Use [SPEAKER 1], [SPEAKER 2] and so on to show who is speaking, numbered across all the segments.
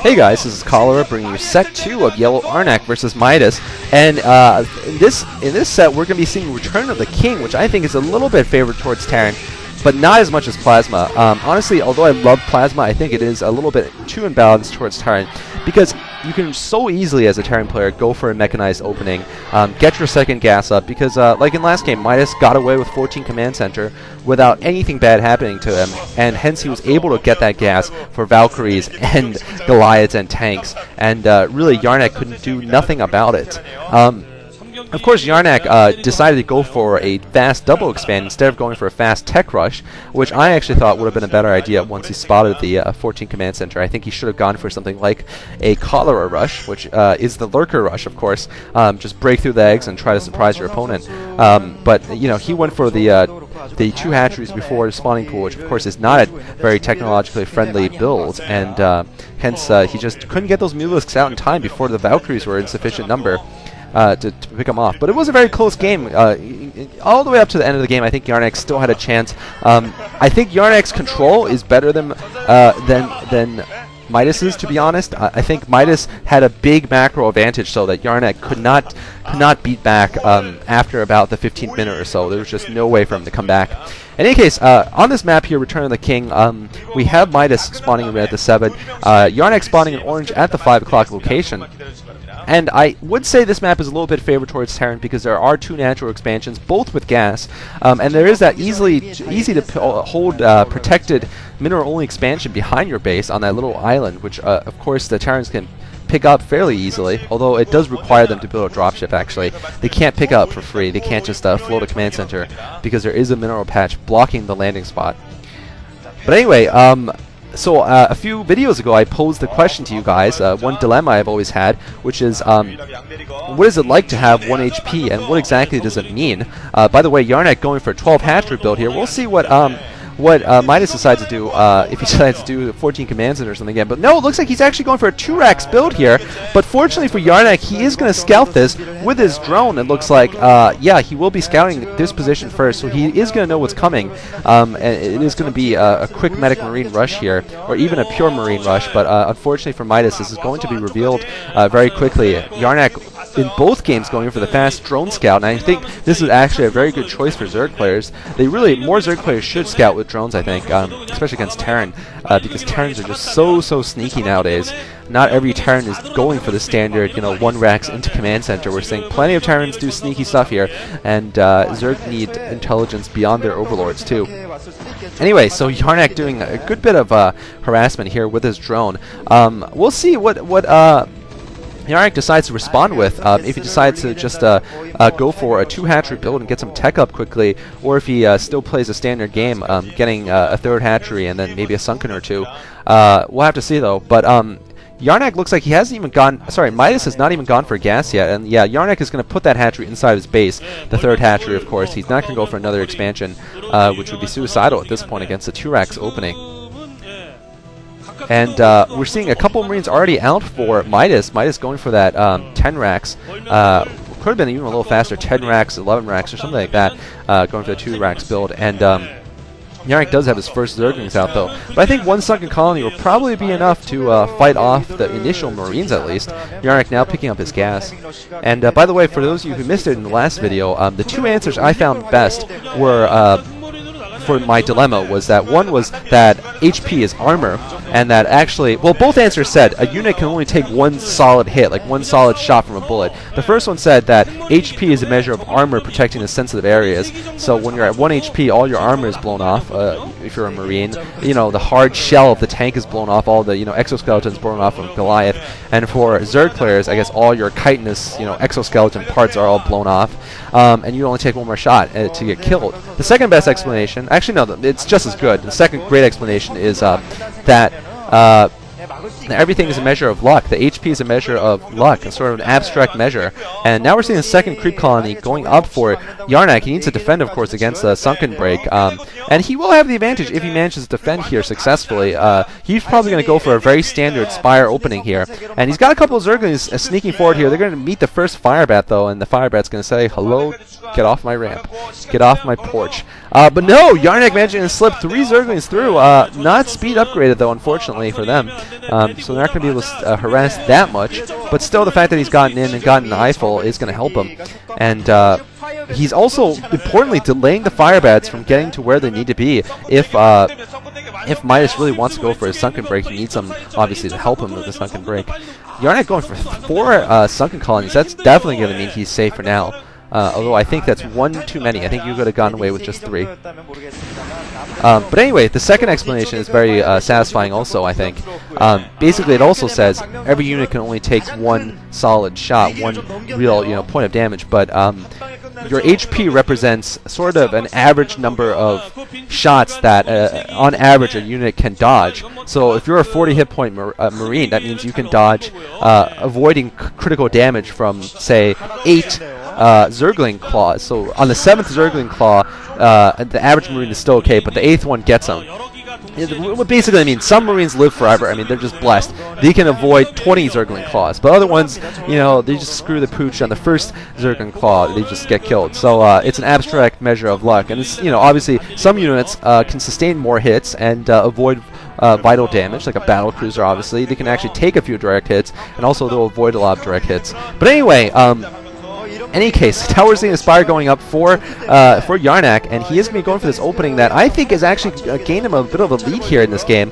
[SPEAKER 1] Hey guys, this is Cholera bringing you set 2 of Yellow Arnc versus Midas, and in this set we're going to be seeing Return of the King, which I think is a little bit favored towards Terran, but not as much as Plasma. Honestly, although I love Plasma, I think it is a little bit too imbalanced towards Terran, because you can so easily, as a Terran player, go for a mechanized opening, get your second gas up, because like in last game, Midas got away with 14 Command Center without anything bad happening to him, and hence he was able to get that gas for Valkyries and Goliaths and tanks, and really Arnc couldn't do nothing about it. Of course, Arnc decided to go for a fast double expand instead of going for a fast tech rush, which I actually thought would have been a better idea once he spotted the 14 Command Center. I think he should have gone for something like a Cholera rush, which is the lurker rush, of course. Just break through the eggs and try to surprise your opponent. But you know, he went for the 2 hatcheries before the spawning pool, which of course is not a very technologically friendly build, and hence he just couldn't get those Mulisks out in time before the Valkyries were in sufficient number to pick him off. But it was a very close game. All the way up to the end of the game, I think Arnc still had a chance. I think Arnc's control is better than Midas's, to be honest. I think Midas had a big macro advantage, so that Arnc could not beat back after about the 15th minute or so. There was just no way for him to come back. In any case, on this map here, Return of the King, we have Midas spawning in red at the 7, Arnc spawning in orange at the 5 o'clock location. And I would say this map is a little bit favored towards Terran because there are 2 natural expansions, both with gas, and there is that easy to hold protected mineral-only expansion behind your base on that little island, which of course the Terrans can pick up fairly easily, although it does require them to build a dropship. Actually, they can't pick up for free. They can't just float a command center because there is a mineral patch blocking the landing spot. But anyway, so a few videos ago I posed the question to you guys, one dilemma I've always had, which is what is it like to have 1 HP, and what exactly does it mean? By the way, Arnc going for a 12 hatchery build here. We'll see what Midas decides to do, if he decides to do 14 Command Center or something again. But no, it looks like he's actually going for a 2-Rax build here. But fortunately for Arnc, he is going to scout this with his drone. It looks like, yeah, he will be scouting this position first, so he is going to know what's coming. And it is going to be a quick medic marine rush here, or even a pure marine rush. But unfortunately for Midas, this is going to be revealed very quickly. Arnc in both games going for the fast drone scout, and I think this is actually a very good choice for Zerg players. More Zerg players should scout with drones, I think, especially against Terran, because Terrans are just so sneaky nowadays. Not every Terran is going for the standard, 1 Rax into command center. We're seeing plenty of Terrans do sneaky stuff here, and Zerg need intelligence beyond their overlords too. Anyway, so Arnc doing a good bit of harassment here with his drone. We'll see what Arnc decides to respond with, if he decides to just go for a 2 hatchery build and get some tech up quickly, or if he still plays a standard game, getting a 3rd hatchery and then maybe a sunken or 2. We'll have to see though. But Arnc looks like he hasn't even gone. Sorry, Midas has not even gone for gas yet, and yeah, Arnc is going to put that hatchery inside his base, the 3rd hatchery, of course. He's not going to go for another expansion, which would be suicidal at this point against the 2-Rax opening. And we're seeing a couple of Marines already out for Midas. Midas going for that 10 Rax. Could have been even a little faster, 10 Rax, 11 Rax, or something like that, going for the 2 Rax build. And Arnc does have his first Zerglings out, though. But I think 1 sunken colony will probably be enough to fight off the initial Marines, at least. Arnc now picking up his gas. And by the way, for those of you who missed it in the last video, the 2 answers I found best were for my dilemma was that one was that HP is armor, and that actually, well, both answers said a unit can only take 1 solid hit, like 1 solid shot from a bullet. The first one said that HP is a measure of armor protecting the sensitive areas. So when you're at 1 HP, all your armor is blown off. If you're a Marine, the hard shell of the tank is blown off, all the exoskeletons blown off from Goliath. And for Zerg players, I guess all your chitinous exoskeleton parts are all blown off, and you only take 1 more shot to get killed. The second best explanation, actually no, it's just as good. The second great explanation is that everything is a measure of luck. The HP is a measure of luck, a sort of an abstract measure. And now we're seeing the second creep colony going up for Arnc. He needs to defend, of course, against the sunken break. And he will have the advantage if he manages to defend here successfully. He's probably going to go for a very standard Spire opening here. And he's got a couple of Zerglings sneaking forward here. They're going to meet the first Fire Bat, though, and the Fire Bat's going to say, hello, get off my ramp. Get off my porch. But no, Arnc managing to slip 3 Zerglings through. Not speed upgraded, though, unfortunately for them. so they're not going to be able to harass that much. But still, the fact that he's gotten in and gotten the Eiffel is going to help him. And he's also, importantly, delaying the fire bats from getting to where they need to be. If Midas really wants to go for a sunken break, he needs them, obviously, to help him with the sunken break. Yarnec going for 4 sunken colonies. That's definitely going to mean he's safe for now. Although I think that's 1 too many. I think you could have gotten away with just 3. But anyway, the second explanation is very satisfying also, I think. Basically, it also says every unit can only take 1 solid shot, 1 real point of damage, but your HP represents sort of an average number of shots that, on average, a unit can dodge. So if you're a 40 hit point Marine, that means you can dodge, avoiding critical damage from, say, 8 Zergling Claws. So on the 7th Zergling Claw, the average Marine is still okay, but the 8th one gets them. What basically means some Marines live forever. I mean, they're just blessed. They can avoid 20 Zergling Claws. But other ones, they just screw the pooch on the first Zergling Claw. They just get killed. So it's an abstract measure of luck. And it's, obviously, some units can sustain more hits and avoid vital damage, like a battle cruiser, obviously. They can actually take a few direct hits, and also they'll avoid a lot of direct hits. But anyway, any case, Tower's the Inspire going up for Yarnec, and he is going to be going for this opening that I think has actually gained him a bit of a lead here in this game,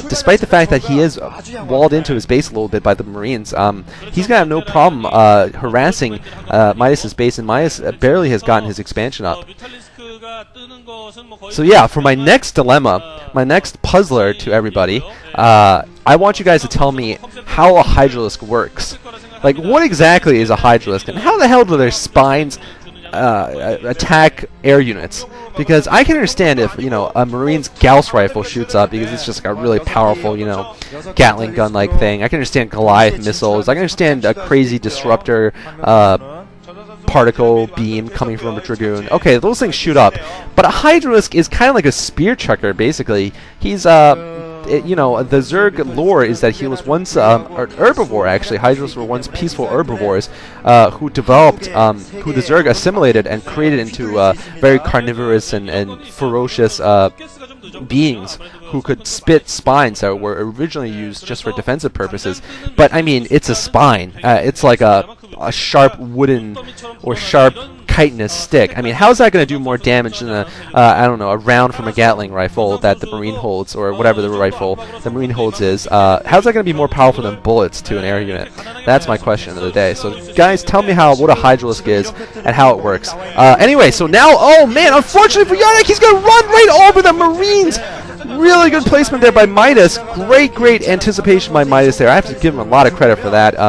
[SPEAKER 1] despite the fact that he is walled into his base a little bit by the Marines. He's going to have no problem harassing Midas's base, and Midas barely has gotten his expansion up. So yeah, for my next dilemma, my next puzzler to everybody, I want you guys to tell me how a Hydralisk works. Like, what exactly is a Hydralisk, and how the hell do their spines attack air units? Because I can understand if, a Marine's Gauss rifle shoots up, because it's just like a really powerful, Gatling gun-like thing. I can understand Goliath missiles. I can understand a crazy disruptor particle beam coming from a Dragoon. Okay, those things shoot up. But a Hydralisk is kind of like a spear chucker, basically. He's, the Zerg lore is that he was once an herbivore, actually. Hydralisks were once peaceful herbivores who developed, who the Zerg assimilated and created into very carnivorous and ferocious beings who could spit spines that were originally used just for defensive purposes. But, I mean, it's a spine. It's like a sharp wooden or sharp chitinous stick. I mean, how is that going to do more damage than a round from a Gatling rifle that the Marine holds, or whatever the rifle the Marine holds is? How's that going to be more powerful than bullets to an air unit? That's my question of the day. So, guys, tell me what a Hydralisk is and how it works. Anyway, so now, oh man, unfortunately for Yarnec, he's going to run right over the Marines. Really good placement there by Midas. Great anticipation by Midas there. I have to give him a lot of credit for that.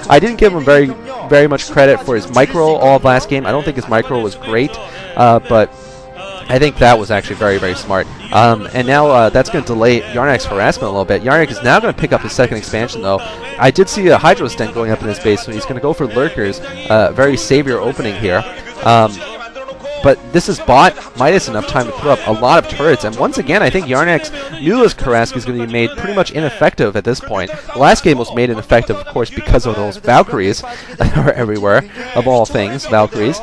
[SPEAKER 1] I didn't give him very much credit for his micro all of last game. I don't think his micro was great, but I think that was actually very smart. And now that's going to delay Yarnec's harassment a little bit. Yarnec is now going to pick up his second expansion, though. I did see a Hydro Stent going up in his base, so he's going to go for Lurkers. Very savior opening here. But this has bought Midas enough time to put up a lot of turrets, and once again, I think Yarnec's newest CholeraSC is going to be made pretty much ineffective at this point. The last game was made ineffective, of course, because of those Valkyries that are everywhere, of all things, Valkyries.